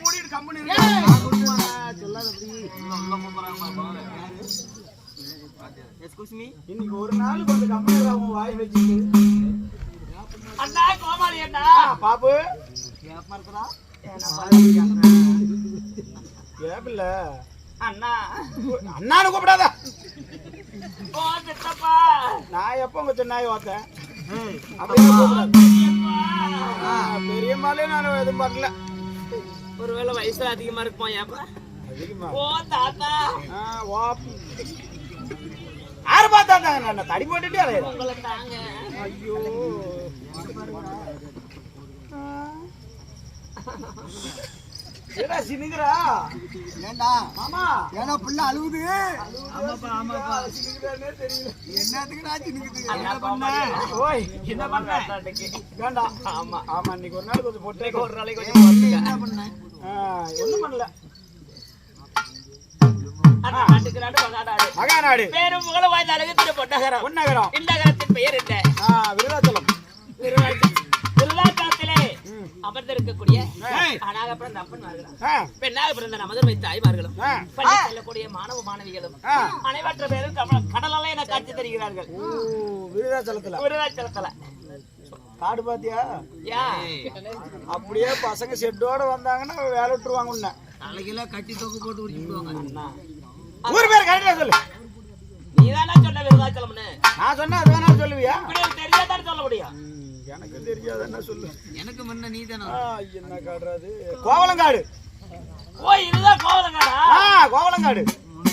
மூடிட்டு கம்பெனி இன்னைக்கு ஒரு நாள் கொஞ்சம் கம்பெனி வாய் வச்சுட்டு அண்ணா கோமாளி அண்ணா பாப்பு ஏப்பில்ல அண்ணா அண்ணானு கூப்பிடாத. ஓ சித்தப்பா நான் எப்ப உங்க சின்னாய் பார்த்தேன் பெரியம்மாலே நான் எதுவும் பண்ணல. ஒருவேளை வயசு அதிகமா இருக்குமா ஏப்பா அதிகமா ஓ தாத்தா யாரு பார்த்தா நான் தடி போட்டுட்டே உங்களை தாங்க ஐயோ சினுங்கிறா ஏண்டா ஆமா ஏன்னா பிள்ளை அழுகுது தெரியல என்னத்துக்குடா சின்னுக்குது ஓய் என்ன பண்ற வேண்டாம் ஆமா ஆமா இன்னைக்கு ஒரு நாள் கொஞ்சம் போட்டு ஒரு நாளைக்கு கொஞ்சம் என்ன பண்ண ஒண்ணும் பண்ணல. மகாநாடு பேரும் முகல வாய்ந்த அழகத்தின் பொன்னகரம் பொன்னகரம். இந்நகரத்தின் பெயர் என்ன? விருதாச்சலம். விருதாச்சலத்திலே அமர்ந்திருக்கக்கூடிய ஆணாக பிறந்த அப்பன்மார்களும் பெண்ணாக பிறந்த நமது தாய்மார்களும் பள்ளி செல்லக்கூடிய மாணவ மாணவிகளும் அனைவற்ற பேரும் கடலால என காட்சி தருகிறார்கள். விருதாச்சலத்துல காடு பாத்தியா? அப்படியே பசங்க செட்டோட வந்தாங்கன்னா வேலை விட்டுருவாங்க. உன்ன நாளைக்கெல்லாம் கட்டி தொக்கு போட்டு உரிச்சுடுவாங்க. ஊர் பேர் கரெக்டா சொல்லு. நீதானா சொன்ன விருதாச்சலம்னு? நான் சொன்னா அது வேணாலும் சொல்லுவியா? தெரியாதான் சொல்ல முடியும். எனக்கு தெரியாது என்ன சொல்லு. எனக்கு முன்ன நீ தானே என்ன காடுறது? கோவலங்காடு. ஓ இதுதான் கோவலங்காடா? கோவலங்காடு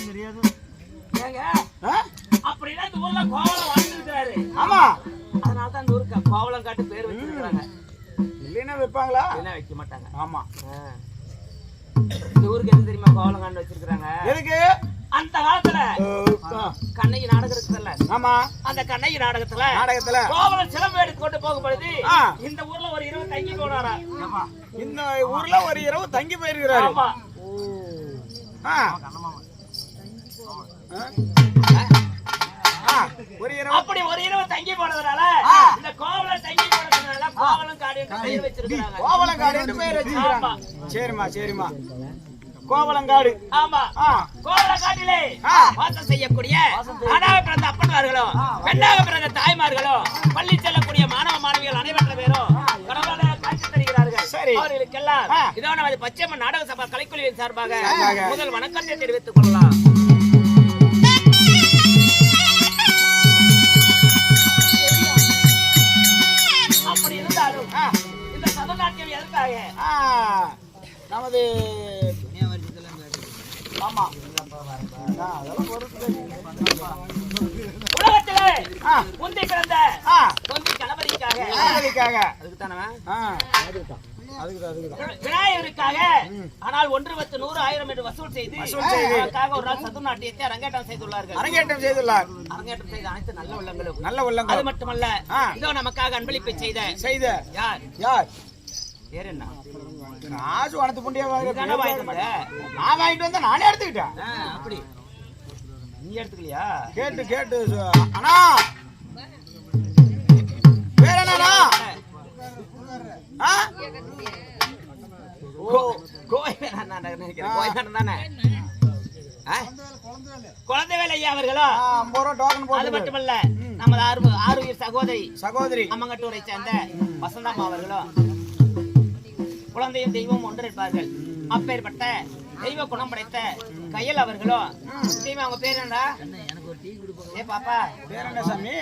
தெரியாது. ஏங்க அப்படின்னா இந்த ஊர்ல கோவலம் வாழ்ந்துருக்காரு. ஆமா அதனால தான் இந்த ஊருக்கு கோவலங்காட்டு பேர் வச்சிருக்காங்க. இல்லைன்னா வைப்பாங்களா? என்ன வைக்க மாட்டாங்க. ஆமா இந்த ஊருக்கு எது தெரியுமா கோவலங்காண்டு வச்சிருக்காங்க? எதுக்கு? அந்த காலத்துல கண்ணகி நாடகம் இருக்குல்ல? ஆமா அந்த கண்ணகி நாடகத்துல கோவலன் சிலம்பு எடுத்து கொண்டு போகும்பொழுது இந்த ஊர்ல ஒரு இரவு தங்கி போனாரா? இந்த ஊர்ல ஒரு இரவு தங்கி போயிருக்கிறாரு. ஆமா ஒரு இரவு அப்படி ஒரு இரவு தங்கி போனதுனால இந்த கோவலன் தங்கி போனதுனால கோவலங்காடு என்று பெயர் வச்சிருக்காங்க. கோவலங்காடு என்று பெயர் வச்சிருக்காங்க. சரிமா சரிமா கோவலங்காடு. ஆமா கோவலங்காட்டிலே வாசம் செய்யக்கூடிய ஆணாக பிறந்த அப்பன்மார்களும் பெண்ணாக பிறந்த தாய்மார்களும் பள்ளி செல்லக்கூடிய மாணவ மாணவிகள் அனைவற்ற பேரும் கடவுளாக காட்சி தருகிறார்கள். அவர்களுக்கெல்லாம் இதோ நமது பச்சையம்மன் நாடக சபா கலைக்குழுவின் சார்பாக முதல் வணக்கத்தை தெரிவித்துக் கொள்ளலாம். அப்படி இருந்தாலும் இந்த சதநாட்டியம் எதற்காக? நமது ஆமா உலகத்திலே முந்தி பிறந்த கணபதிக்காக விநாயகருக்காக ஆனால் 1 10 100 1000 என்று வசூல் செய்து ஒரு நாள் சதுர்நாட்டியத்தை அரங்கேற்றம் செய்துள்ளார்கள். அரங்கேற்றம் செய்த அனைத்து நல்ல உள்ளங்களும் அது மட்டுமல்ல இதோ நமக்காக அன்பளிப்பை செய்த யார் பேர் என்ன? காசு வனத்து புண்டியா நான் வாங்கிட்டு வந்தா நானே எடுத்துக்கிட்டேன். அப்படி நீ எடுத்துக்கலையா? கேட்டு அண்ணா வேற என்னண்ணா? குழந்தை வேலை ஐயா அவர்களோ 50 ரூபா டோக்கன் போட்டு. அது மட்டுமல்ல நமது 6 உயிர் சகோதரி அம்மங்கட்டூரை சேர்ந்த வசந்தாம்மா அவர்களோ குழந்தையும் தெய்வம் ஒன்றிருப்பார்கள். அப்பேற்பட்ட தெய்வ குணம் படைத்த கையல் அவர்களோ அவங்க பேர் என்னடா? ஏ பாப்பா பேர் என்ன சாமி?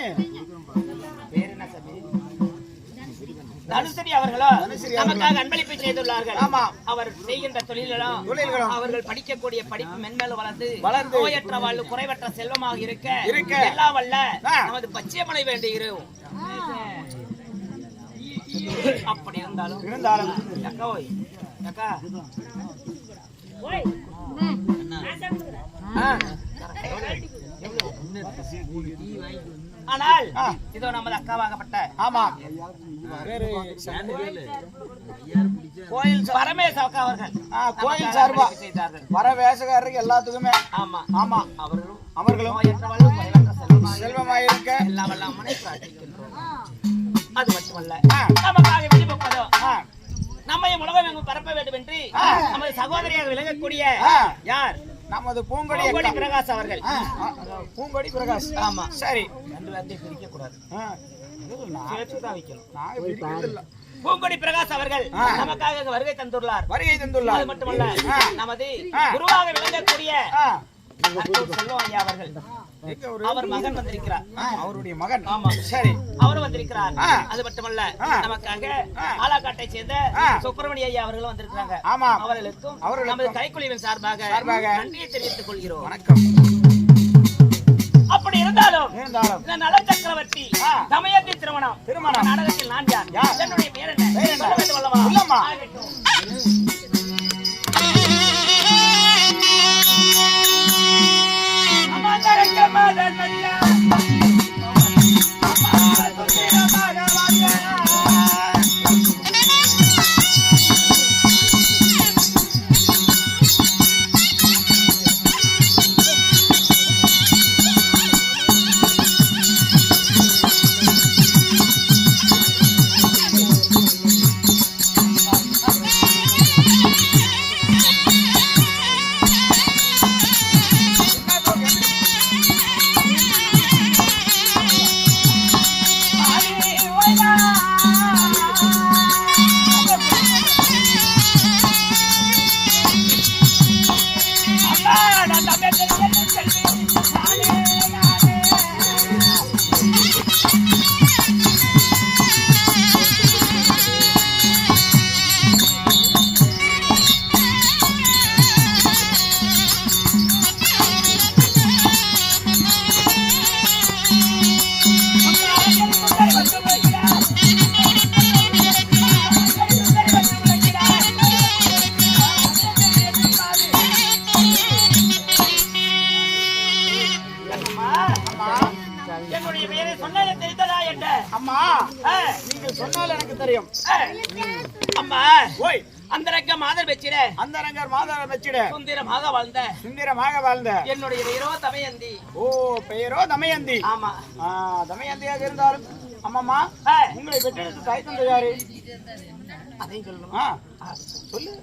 தனுசரி அவர்களோ நமக்காக அன்பளிப்பை செய்துள்ளார்கள். அவர் செய்கின்ற தொழில்களும் அவர்கள் படிக்கக்கூடிய படிப்பு மென்மேலும் வளர்ந்து நோயற்ற வாழ்வு குறைவற்ற செல்வமாக இருக்க எல்லாம் வல்ல நமது பச்சையம்மனை வேண்டுகிறோம். அப்படி இருந்தாலும் அக்கா ஆனால் இதோ நமது அக்காவாகப்பட்ட கோயில் பரமேச அக்கா அவர்கள் கோயில் சார்பா செய்தார்கள். வர வேசக்காரருக்கு எல்லாத்துக்குமே அவர்களும் செல்வமாயிருக்க எல்லாம் வல்ல அம்மனை பிரார்த்திக்கின்றோம். அது மட்டுமல்ல நமக்காக விடுபட்டதோ நம்ம பெருமையை உலகம் எங்கும் பரப்ப வேண்டும் என்று நமது சகோதரியாக விளங்கக்கூடிய யார் நமது பூங்கொடி பூங்கொடி பிரகாஷ் அவர்கள். பூங்கொடி பிரகாஷ். ஆமா சரி, ரெண்டு வார்த்தையை பிரிக்க கூடாது, சேர்த்து தான் வைக்கணும். பூங்கொடி பிரகாஷ் அவர்கள் நமக்காக வருகை தந்துள்ளார். அது மட்டுமல்ல, நமது குருவாக விளங்கக்கூடிய செல்வம் ஐயா அவர்கள், அவர் மகன் வந்திருக்கிறார். அவருடைய மகன். ஆமா, சரி, அவரும் வந்திருக்கிறார். அது மட்டுமல்ல, நமக்காக ஆலாக்காட்டை சேர்ந்த சுப்பிரமணிய ஐயா அவர்களும் வந்திருக்கிறாங்க. ஆமா, அவர்களுக்கும் நமது கைக்குழுவின் சார்பாக நன்றியை தெரிவித்துக் கொள்கிறோம். வணக்கம். அப்படி இருந்தாலும் இந்த நல சக்கரவர்த்தி தமயந்தி திருமணம் நாடகத்தில் நான் யார்? என்னுடைய பேர் என்ன? சொல்ல வேண்டும் அல்லவா? சுந்தரமாக வாழ்ந்த என்னுடைய பெயரோ தமயந்தி. ஓ, பெயரோ தமயந்தி. ஆமா, தமயந்தியாக இருந்தாலும் அம்மாமா உங்களை பெற்றெடுத்து தாய் தந்தை யாரு? அதையும் சொல்லணுமா? சொல்லு.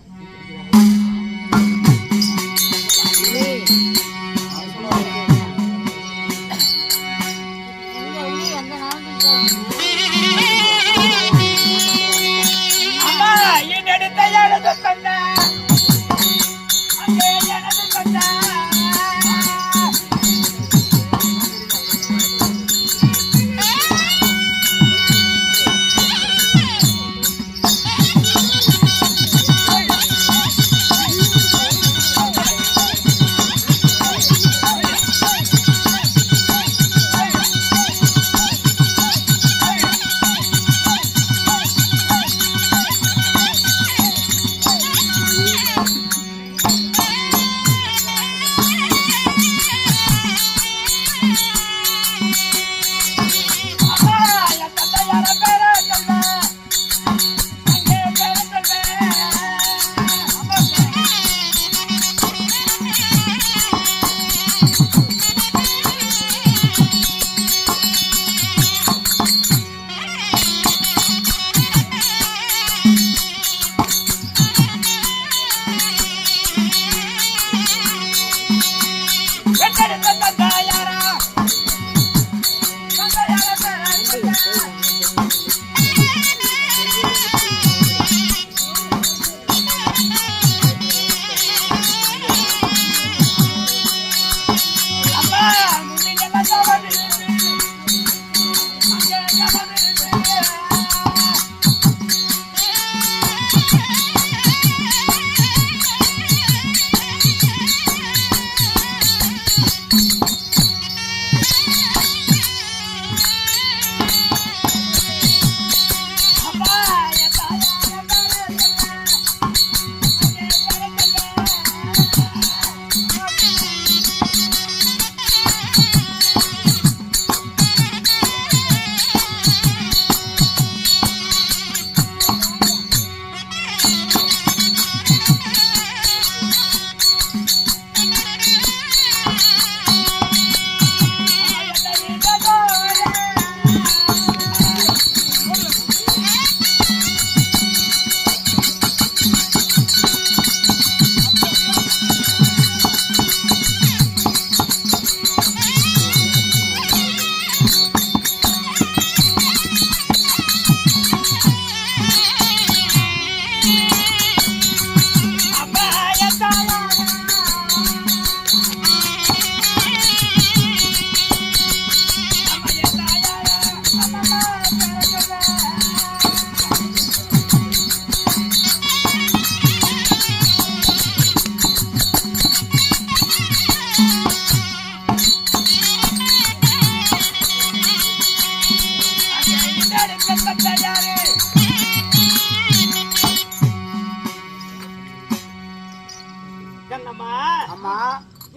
ஆமா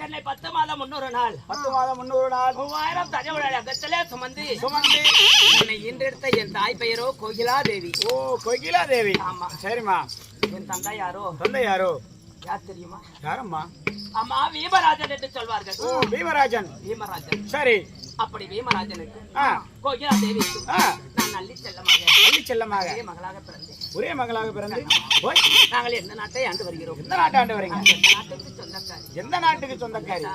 என்னை 10 மாதம் முன்னொரு நாள் 10 மாதம் முன்னொரு நாள் 3000 தஜவுடைய அகத்திலே சுமந்து சுமந்து என்னை ஈன்றெடுத்த என் தாய் பெயரோ கோகிலா தேவி. ஓ கோகிலா தேவி. ஆமா. சரிம்மா. என் தந்தை யாரோ? தந்தை யாரோ? யார் தெரியுமா? யாரம்மா? ஆமா, பீமராஜன் என்று சொல்வார்கள். ஓ பீமராஜன். பீமராஜன். சரி. அப்படி பீமராஜனுக்கு கோகிலா தேவி நான் அள்ளி செல்லமாக ஒரே மகளாக பிறந்தேன். ஒரே மகளாக பிறந்து போய் நாங்கள் எந்த நாட்டை ஆண்டு வருகிறோம்? எந்த நாட்டை ஆண்டு வரீங்க? எந்த நாட்டுக்கு சொந்தக்காரி? எந்த நாட்டுக்கு சொந்தக்காரி?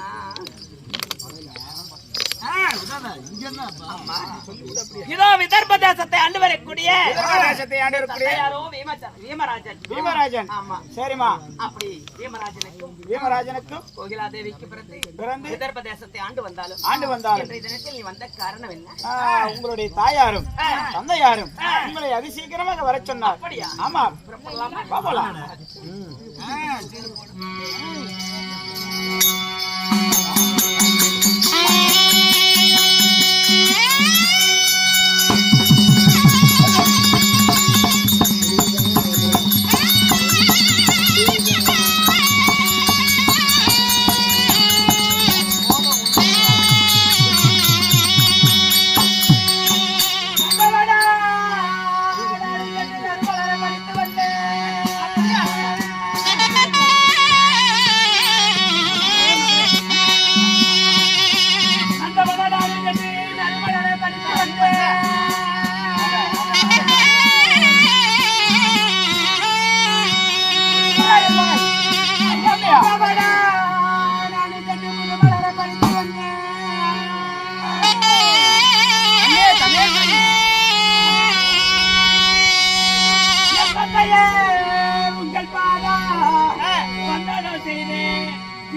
இதோ விதர்ப தேசத்தை ஆண்டு வரக்கூடிய யாரோ பீமராஜன். பீமராஜன். ஆமா. சரிம்மா. அப்படி பீமராஜனுக்கும் கோகிலா தேவிக்கு பிறந்து விதர்ப தேசத்தை ஆண்டு வந்தாலும் இன்றைய தினத்தில் நீ வந்த காரணம் என்ன? உங்களுடைய தாயாரும் தந்தையாரும் உங்களை அதிசீக்கிரமாக வர சொன்னார். அப்படியா? ஆமா. பாப்பலாம்.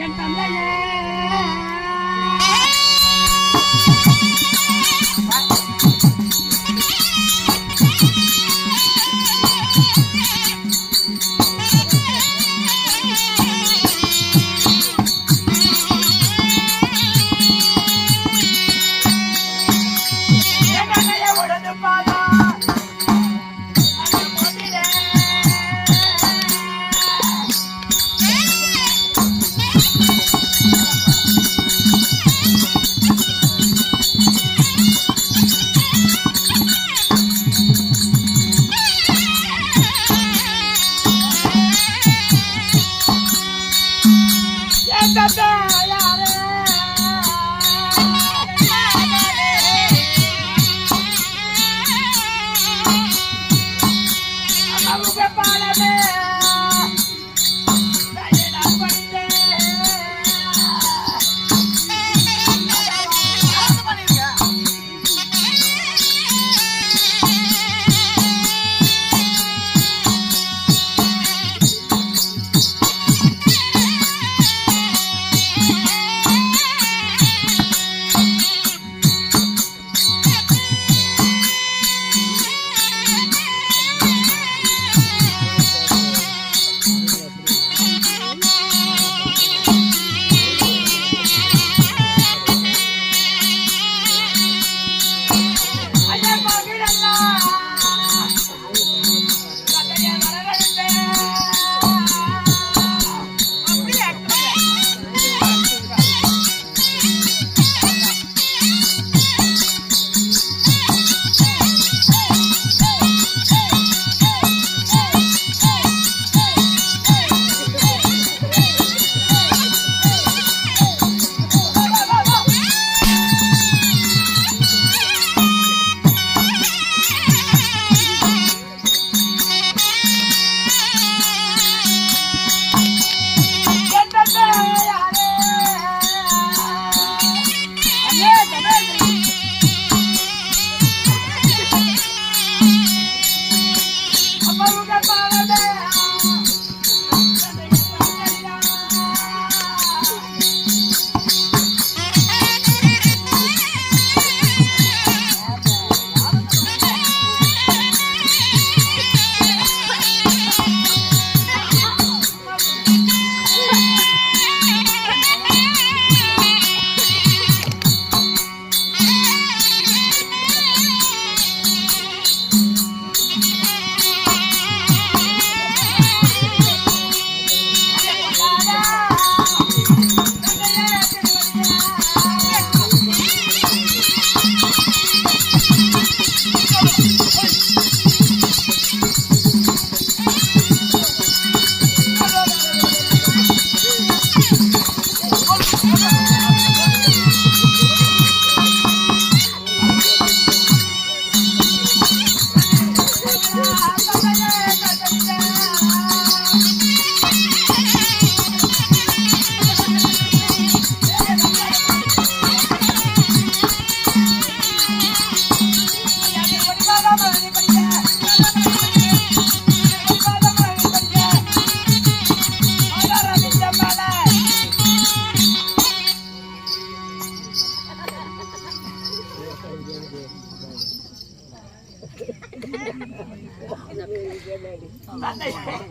என் தந்தையே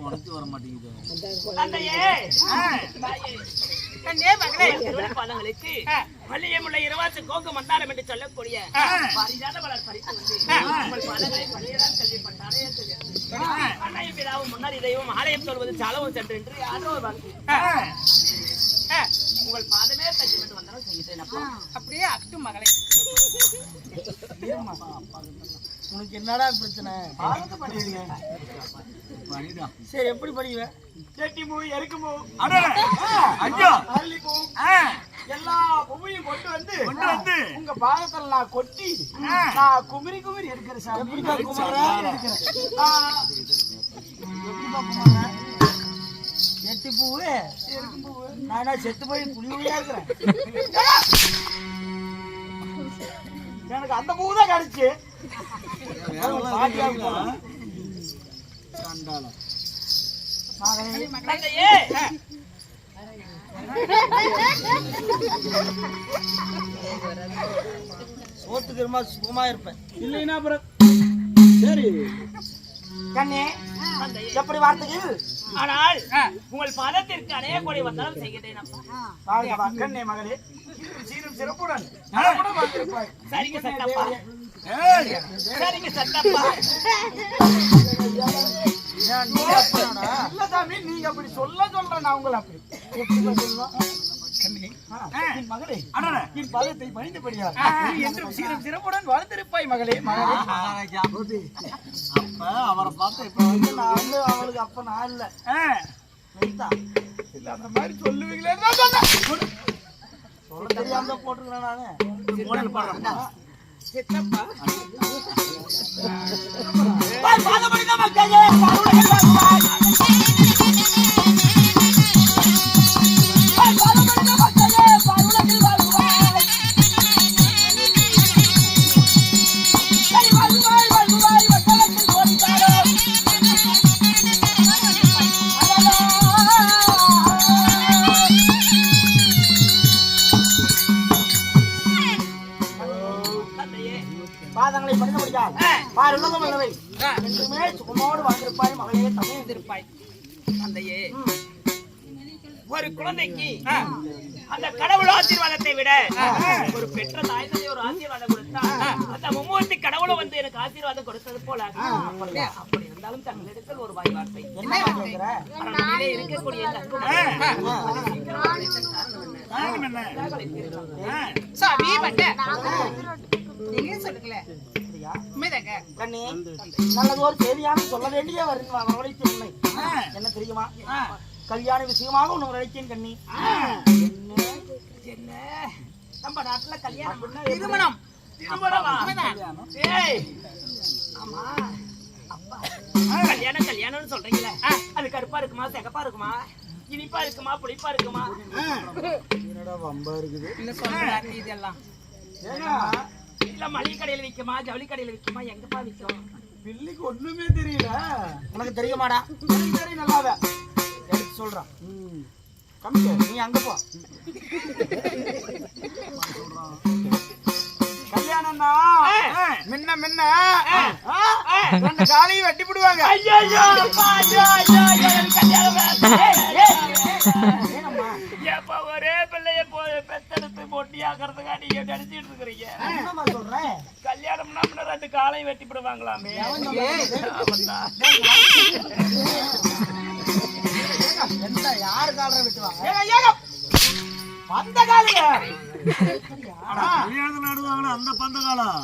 உடச்சு வர மாட்டேங்குது. பாதங்களுக்கு மல்லிகைமுல்லை இருவாசு கோங்கு மந்தாரம் என்று சொல்லக்கூடிய பாரிஜாத மலர் பறித்து வந்து உங்கள் பாதங்களை பள்ளியதான் கல்விப்பட்டாரே அன்னையும் பிதாவும் முன்னாடி இதையும் ஆலயம் சொல்வது சாலவும் சென்று என்று யாரோ ஒரு வாக்கு உங்கள் பாதமே தச்சு கொண்டு வந்தாலும் செய்கிறேன். அப்படியே அட்டு மகளை உனக்கு என்னடா பிரச்சனை? சரி, எப்படி படிக்குவேன்? செட்டி பூ எருக்கு பூ அரளி பூ எல்லா பூவையும் கொண்டு வந்து உங்க பாதத்துல நான் கொட்டி நான் குமரி குமரி இருக்கிறேன் சார். எப்படிப்பா குமார செட்டி பூவு எருக்கு பூவு நான் செத்து போய் புளியா இருக்கிறேன். எனக்கு அந்த பூ தான் கிடைச்சு சோத்துக்கு ரொம்ப சுகமா இருப்பேன். இல்லைன்னா அப்புறம் சரி கண்ணே எப்படி வார்த்தைகள். ஆனால் உங்கள் பாதத்திற்கு அநேக கோடி வந்தாலும் செய்கிறேன். கண்ணே மகளே சீரும் சிறப்புடன் சரிங்க சட்டப்பா, சரிங்க சட்டப்பா. இல்ல சாமி, நீங்க அப்படி சொல்றேன் நான் உங்களை அப்படி எப்படி சொல்லலாம். மகளே என் பாதத்தை பணிந்தபடியார் என்றும் சீரும் சிறப்புடன் வாழ்ந்திருப்பாய் மகளே. மகளே அப்ப அவரை பார்த்து இப்ப வந்து நான் வந்து அவளுக்கு அப்ப நான் இல்ல இல்ல அந்த மாதிரி சொல்லுவீங்களே சொல்ல தெரியாம போட்டுக்கிறேன் நானு. பாதங்களை படிக்க முடியாது. பாரு உலகம் அல்லவை என்றுமே சுகமோடு வாழ்ந்திருப்பாய் மகளே, தமிழ்ந்திருப்பாய். தந்தையே, ஒரு குழந்தைக்கு அந்த கடவுள் ஆசீர்வாதத்தை விட ஒரு பெற்ற தாய் தந்தை ஒரு ஆசீர்வாதம் கொடுத்தா அந்த மும்மூர்த்தி கடவுளும் வந்து எனக்கு ஆசீர்வாதம் கொடுத்தது போல அப்படி இருந்தாலும் தங்களிடத்தில் ஒரு வாய் வார்த்தை இருக்கக்கூடிய நல்லதோர் செய்தியான சொல்ல வேண்டிய வரவழைத்து உண்மை என்ன தெரியுமா? கல்யாண விஷயமாக உன்னை அழைத்தேன் கண்ணி. என்ன நம்ம நாட்டுல கல்யாணம் திருமணம் ஆமா அப்பா கல்யாணம் கல்யாணம்னு சொல்றீங்களே, அது கருப்பா இருக்குமா சிகப்பா இருக்குமா இனிப்பா இருக்குமா புளிப்பா இருக்குமா? என்னடா வம்பா இருக்குது இல்ல சொல்றாரு இதெல்லாம். இல்ல மளிகை கடையில விக்குமா ஜவுளி கடையில விக்குமா எங்கப்பா விக்கும்? பிள்ளைக்கு ஒண்ணுமே தெரியல. உனக்கு தெரியுமாடா? சரி நல்லாவே எடுத்து சொல்றான். கம்மி நீ அங்க போ. கல்யாணம்னா முன்ன முன்ன ரெண்டு காலையும் வெட்டி விடுவாங்க. ஒரே பிள்ளைய பெத்தெடுத்து மொட்டியாக்குறதுக்கா நீங்க நினைச்சிட்டு இருக்கிறீங்க? சொல்றேன் கல்யாணம்னா ரெண்டு காலையும் வெட்டி விடுவாங்களாமே. யாரு காலரை வெட்டுவாங்க? பந்த காலைய நடுவாங்களா அந்த பந்த காலம்.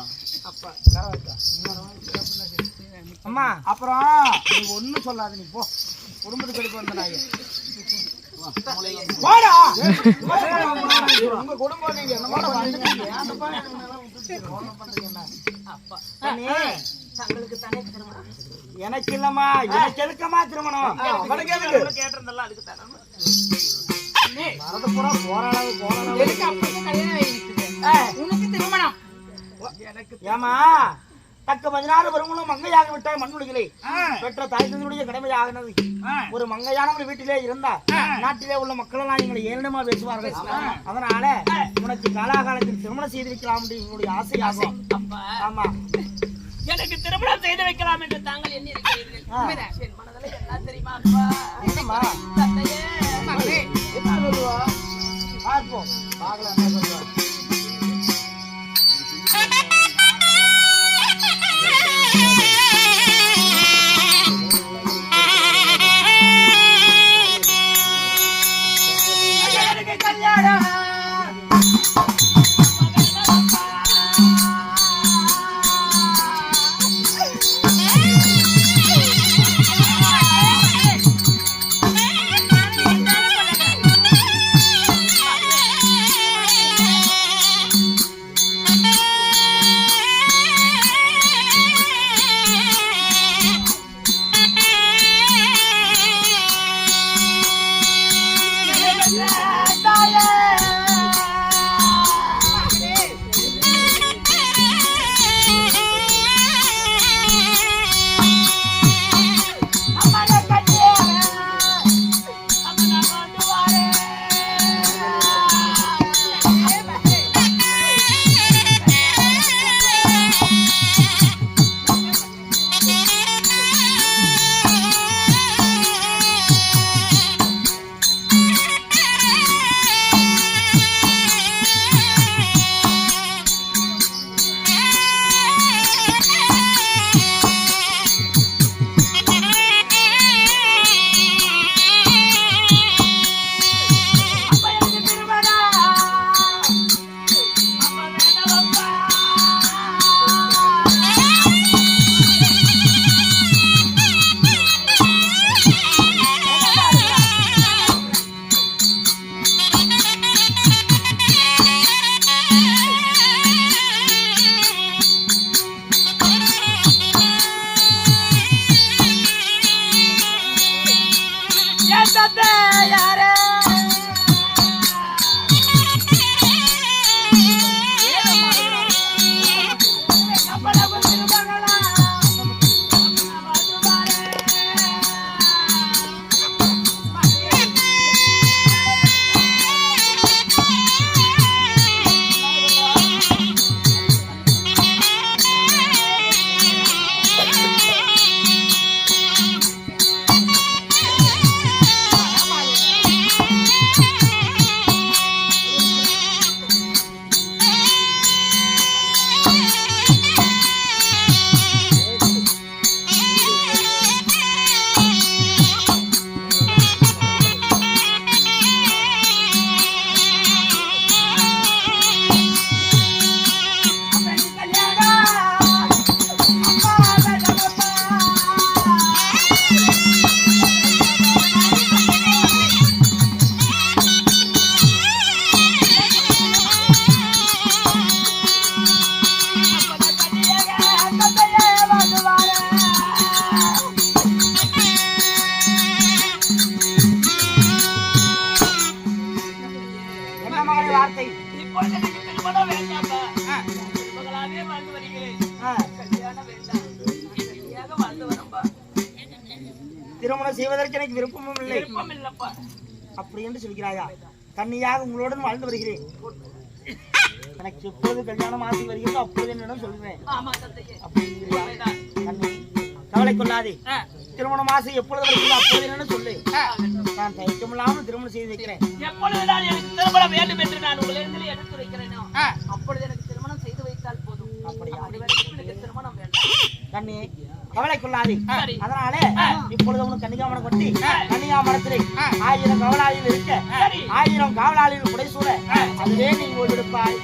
அம்மா அப்புறம் நீ ஒண்ணும் சொல்லாத, நீ போ குடும்பத்துக்கு எடுத்து வந்த நாய போடா. உங்க குடும்பம் நீங்க எனக்கு இல்லம்மா, எனக்கு எதுக்கமா திருமணம்? கேட்டிருந்தல அதுக்கு தானே வரதுபுறா போராளவு உனக்கு திருமணம். ஏமா தக்க 16 வருங்களும் மங்கையாக விட்டால் மண்ணுலகிலே பெற்ற தாய் தந்தையுடைய கடமையாகினது. ஒரு மங்கையான வீட்டிலே இருந்தா நாட்டிலே உள்ள மக்கள் எல்லாம் எங்களை ஏனமா பேசுவார்கள். அதனால உனக்கு காலாகாலத்தில் திருமணம் செய்து வைக்கலாம் என்று எங்களுடைய ஆசையாகும். ஆமா, எனக்கு திருமணம் செய்து வைக்கலாம் என்று தாங்கள் எண்ணி இருக்கிறீர்கள். என் மனதில் என்னம்மா என்ன சொல்லுவா பார்ப்போம் பார்க்கலாம் என்ன சொல்லுவா திருமணம் செய்வதற்கு எனக்கு விருப்பமும் இல்லை. அப்படி என்று சொல்கிறாயா? கன்னியாக உங்களுடன் வாழ்ந்து வருகிறேன். எனக்கு எப்போது கல்யாணம் ஆகி வருகிறதோ அப்போது என்னிடம் சொல்கிறேன். கவலை கொள்ளாதே. திருமணம் ஆசை எப்பொழுது வருகிறதோ அப்போது என்னன்னு சொல்லு. நான் தயக்கமில்லாமல் திருமணம் செய்து வைக்கிறேன். எப்பொழுது நான் எனக்கு திருமணம் வேண்டும் என்று நான் உங்களிடத்தில் எடுத்து வைக்கிறேனோ அப்பொழுது எனக்கு திருமணம் செய்து வைத்தால் போதும். அப்படியா? எனக்கு திருமணம் வேண்டாம். கண்ணி கவலை கொள்ளாதே. அதனால இப்பொழுது உனக்கு கன்னிகாமரம் கொட்டி கன்னிகாமரத்திலே 1000 கவலாளிகள் இருக்க 1000 காவலாளிகள் புடைசூழ அதுவே நீங்க ஓய்வெடுப்பாய்.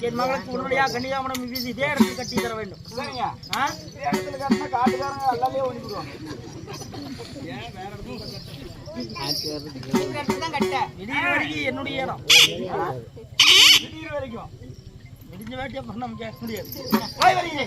என் மகளுக்கு உடனடியாக கன்னிகாமரம் வீதி இதே இடத்தில் கட்டி தர வேண்டும். சரிங்க? இதே இடத்துல கட்டினா காட்டுக்காரங்க எல்லாமே ஓடிடுவாங்க. திடீர் வரைக்கும் என்னுடைய இடம். திடீர் வரைக்கும் முடிஞ்ச வேட்டியா பண்ண கேட்க முடியாது. போய் வரீங்க.